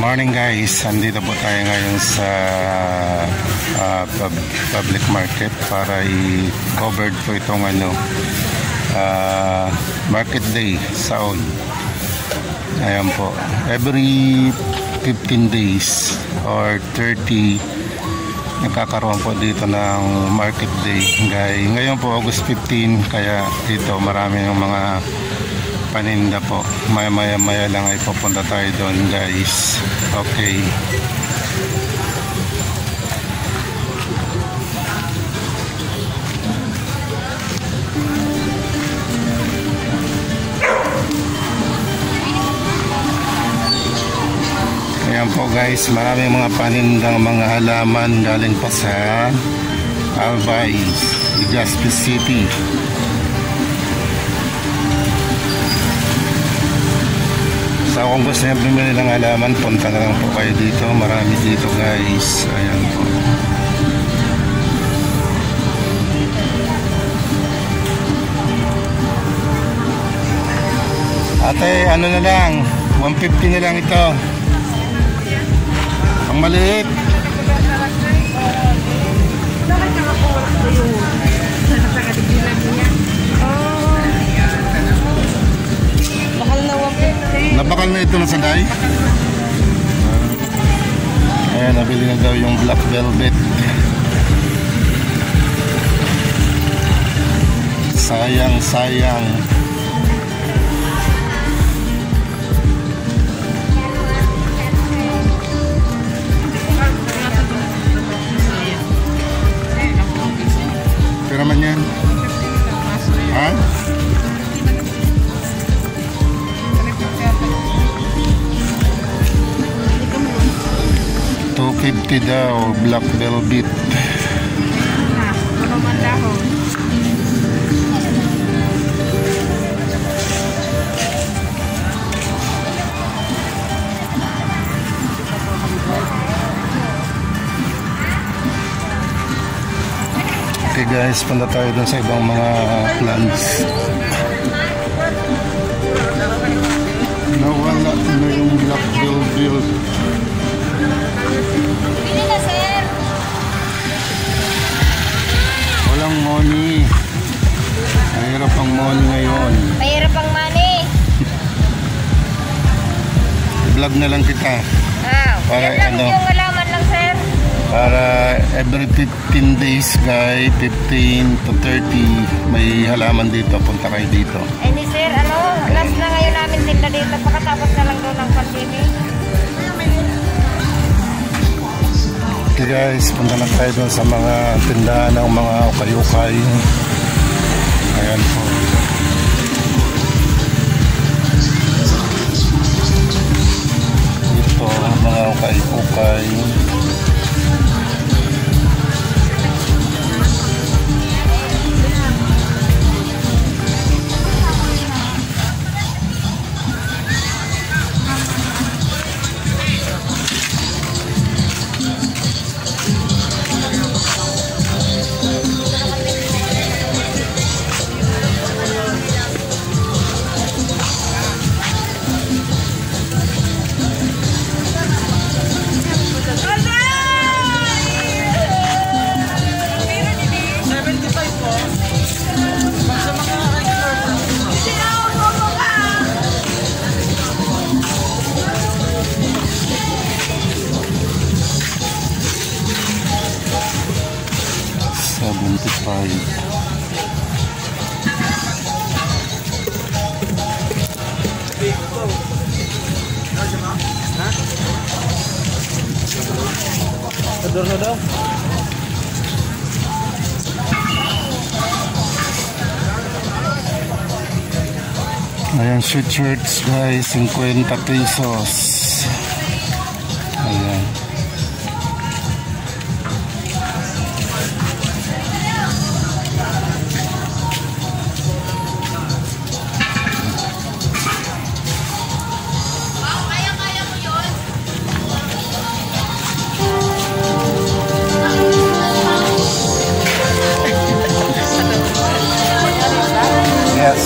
Morning guys, andito po tayo ngayon sa public market para i-cover po itong market day Saon. Ayan po, every 15 days or 30 nagkakaroon po dito ng market day. Ngayon po August 15, kaya dito marami ng mga paninda po. Maya lang ay pupunta tayo doon guys. Okay. Ayan po guys, maraming mga panindang mga halaman galing pa sa Albay, Legazpi City. So kung gusto niyo bumili ng halaman, punta na lang po kayo dito. Marami dito guys. Ayan po. Ate, ano na lang, 150 na lang ito. Ang maliit. Nabakal na ito na sanday. Ayan, nabili na daw yung black velvet. Sayang. Pero man yan. Ha? 250 daw, black velvet. Ano man dahon? Okay guys, punta tayo dun sa ibang mga plants. Nawala na yung black velvet. Pili na, sir. Walang money. Mahirap ang money ngayon. Mahirap ang money. I-vlog na lang kita. Para yan lang yung halaman lang, sir. Para every 15 days guys, 15 to 30 may halaman dito. Punta kayo dito. Hindi, sir. Last na ngayon namin tinda dito. Pagkatapos na lang daw ng pandemic. Okay guys, punta lang tayo doon sa mga tindahan ng mga ukay-ukay. Ayan po. Ito, mga ukay-ukay. Sador. Ayan, sweatshirts guys, 50 pesos. Ayan. Yes.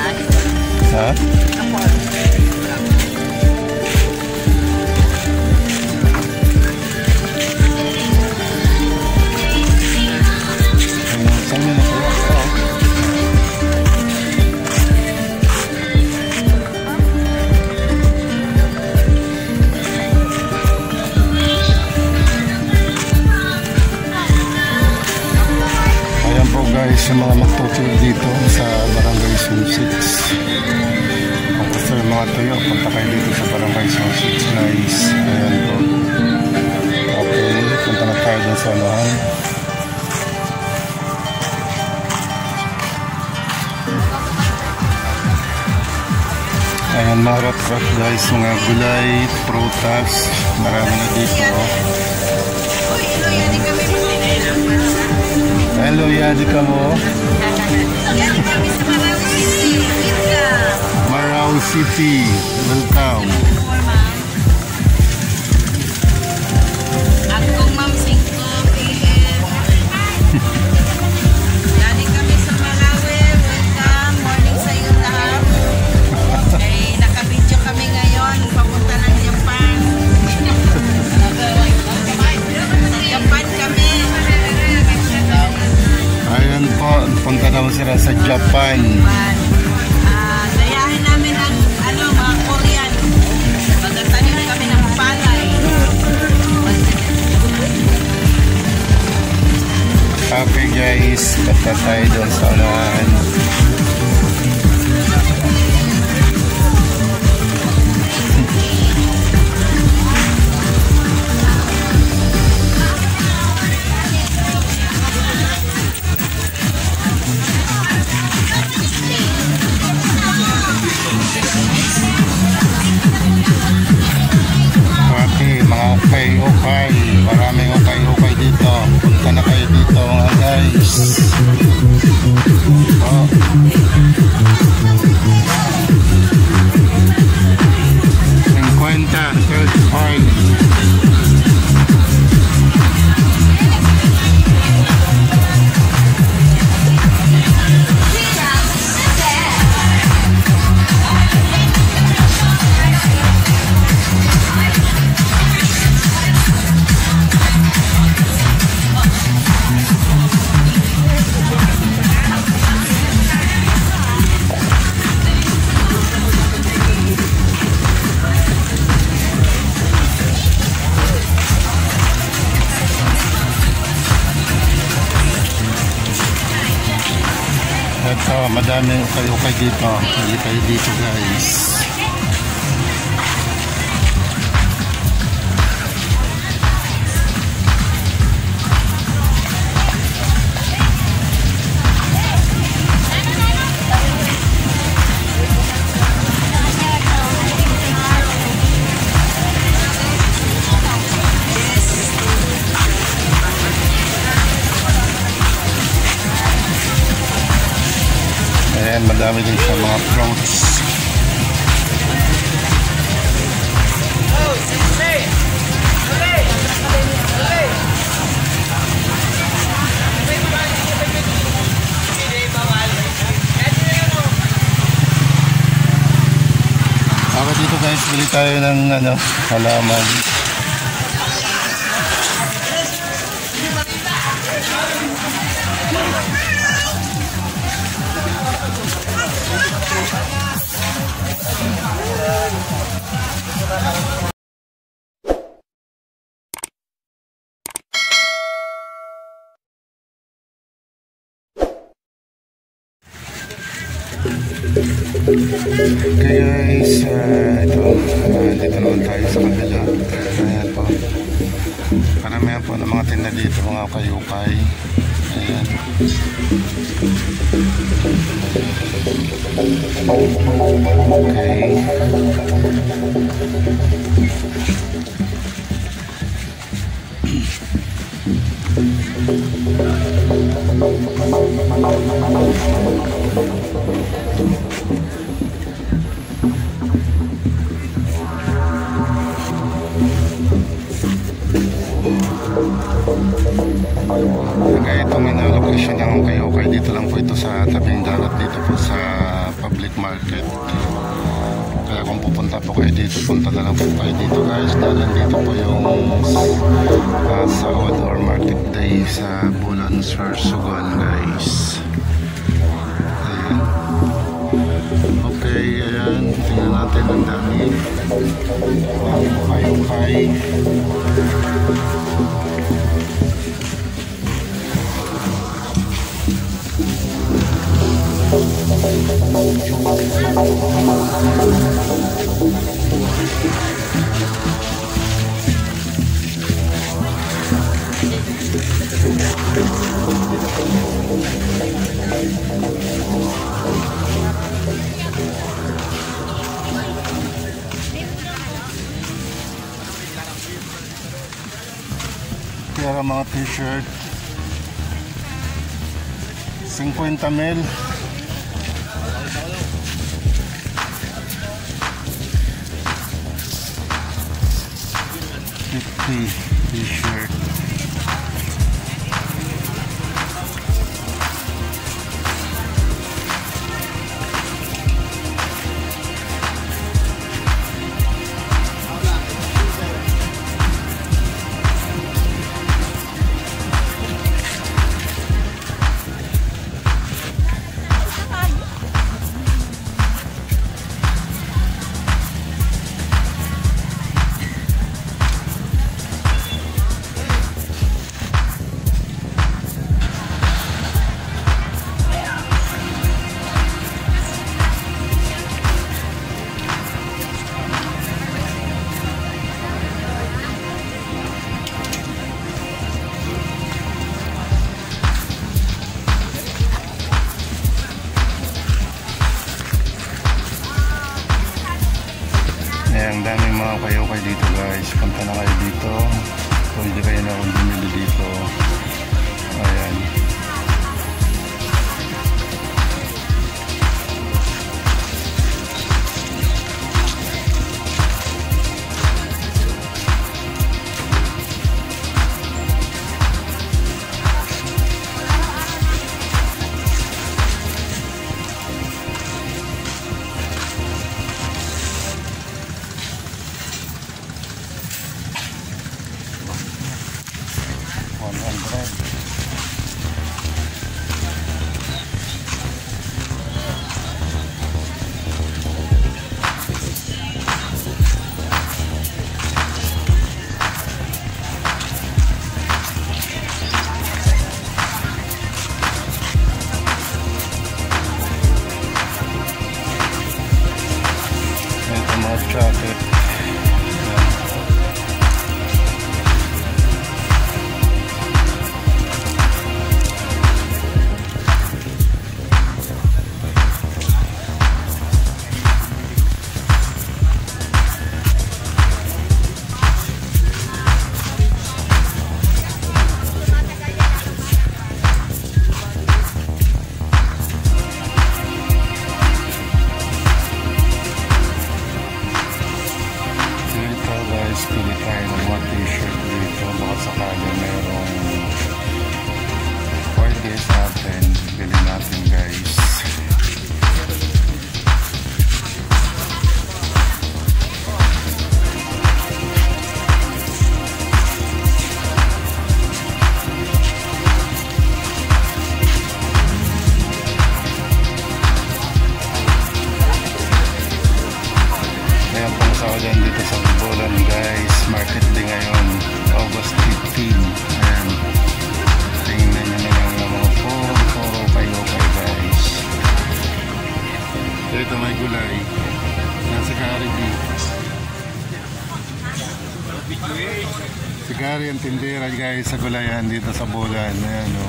Ha? Saan yun ako? Ayan po guys, yung mga magtutuyo dito sa Barangay Sunsits. Kung gusto yung mga tuyo, punta kayo dito sa Barangay Sunsits guys. Ayan po. Okay, punta na tayo dun sa anuhan. Ayan mga rot-rot guys, mga gulay, prutas, marami na dito. Hello, yadi ka mo? Yadi kami sa Marawi City. Marawi City, welcome. Akong Ma'am 5 PM. Yadi kami sa Marawi. Welcome. Morning sa iyo lahat. Okay, naka-video kami ngayon. Papunta ng Japan. Sa Japan kami. Ayan po, punta naman sila sa Japan. Dayahin namin ang mga Korean. Magtatanim kami ng palay. Okay guys, punta tayo doon sa unahan. Okay, mga ukay-ukay. Maraming ukay-ukay dito. Punta na kayo dito mga guys. Oh. 50, 35. Ito, madaming ukay-ukay dito. Hindi kayo dito guys. Ayan, madami din sa mga fruits. Ako dito guys, bili tayo ng halaman. Okay guys, dito naman tayo sa kabila. Ayan po, karamihan po ng mga tinda dito, mga ukay-ukay. Ayan. Okay. Kaya itong location ng ukay-ukay dito lang po ito sa tabing dagat dito po sa public market. Kaya kung pupunta po kayo dito, punta na lang po kayo dito guys, dahil nandito po yung Saud or Market Day sa Bulan, Sorsogon guys. Ayan. Okay, ayan, tingnan natin ang dami ukay-ukay. Kaya mga t-shirt 50 mil. T-shirt. Ang daming mga kayo-kay dito guys, punta na kayo dito, pwede kayo na kung bumili dito. Ayan. Traffic. Pili tayo ng mga t-shirt dito, baka sakali merong pwede sa atin, bili natin guys. Ayan pong Saudan dito sa Bulan guys, market din ngayon, August 15. Ayan, tingnan nyo na lang ng mga puro kayo guys. Dito may gulay, nasa Kari dito. Si Kari ang tindera guys sa gulayan dito sa Bulan. Ayan o.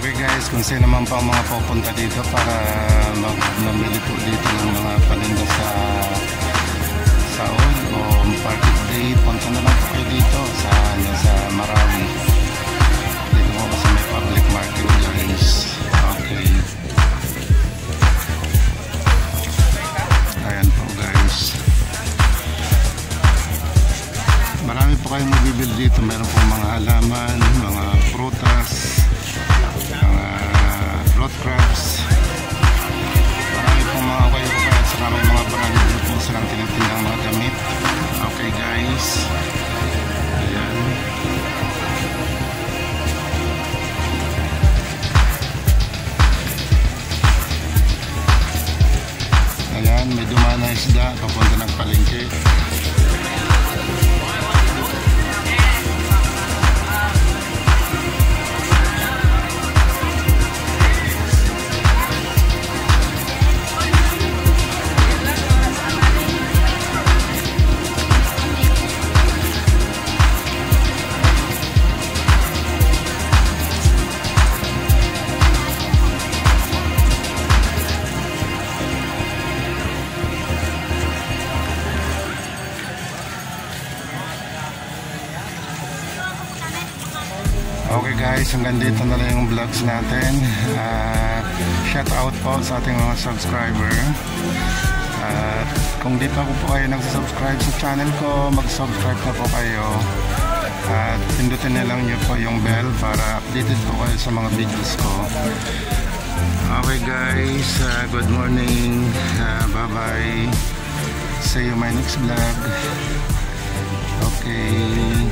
Okay guys, kung sino man pa mga pupunta dito para mamili po dito ng mga paninda sa Saud o Market Day, punta na lang po kayo dito sa Marawi. Dito po kasi may public market guys. Okay. bibili dito. Meron pong mga halaman, mga prutas, mga root crops. Marami pong mga kayo at saka may mga brand din po silang tinitindang mga damit. Okay guys, ayan. Ayan, may dumaan na isda papunta ng palengke. Okay guys, hanggang dito na lang yung vlogs natin. Shout out po sa ating mga subscriber. At kung di pa po kayo nagsubscribe sa channel ko, mag-subscribe na po kayo. At pindutin na lang nyo po yung bell para updated po kayo sa mga videos ko. Okay guys, good morning. Bye bye. See you my next vlog. Okay.